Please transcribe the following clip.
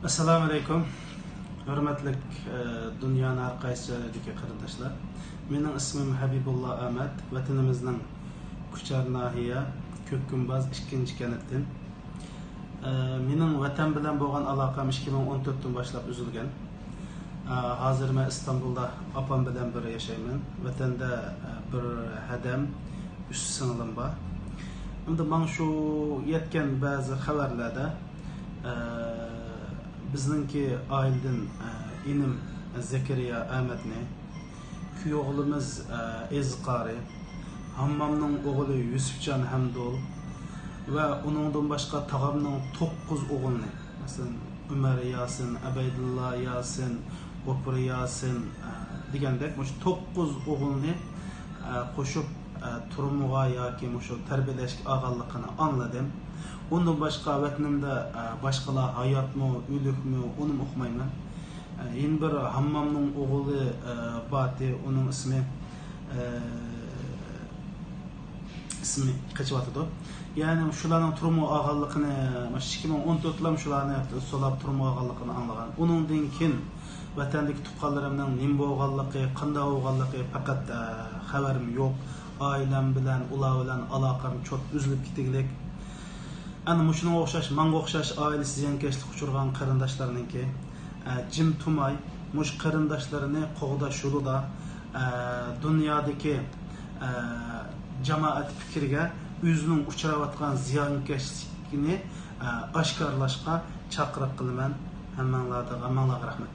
Assalomu alaykum. Hurmatli dunyoning har qaysi joylaridagi qarindoshlar. Mening ismim Habibullah Ahmad, vatanimizning Kuchar nahiya Ko'kgumbaz 2-kanatdan. Mening vatan bilan bo'lgan aloqam 2014dan boshlab uzilgan. Hozir men Istanbulda opam bilan bir yashayman. Vatanda bir hadam, 3 singlim bor. Endi men shu yetgan ba'zi xabarlarda bizningki oildan inim Zakariya Ahmadni, kuyovimiz Ezqari, hammamning o'g'li Yusufjon Hamdol va uningdan boshqa tog'amning 9 o'g'ilni, masalan Umar Yasin, Abaydulla Yasin, G'ofur Yasin degandek shu 9 o'g'ilni qo'shib turmuğa yoki shu tarbiyalashga olganligini angladim. Ondan başqa vatanimda başqalar hayotmi, o'likmi, uni o'qimayman. Yana bir hammamning o'g'li Bati, uning ismi qachiyotdi. Ya'ni shularning turmuğa olganligini 2014lam shularni solab turmuğa olganligini anglagan. Uningdan keyin vatandagi tuqqanlarimning nima bo'lganligi, qanday bo'lganligi faqat xabarim yo'q. Ailem bilan, ular bilan aloqam çok üzülüp ketganlik. Ana muşuna o'xshash, menga o'xshash oilasi ziyonkashlik uchirgan qarindoshlarningki jim tumay mush qarindoshlarini qo'g'dash yo'lida dunyodagi jamoat fikriga o'zining uchrayotgan ziyonkashlikni oshkorlashga chaqiriq qilaman. Hammanglarga rahmat.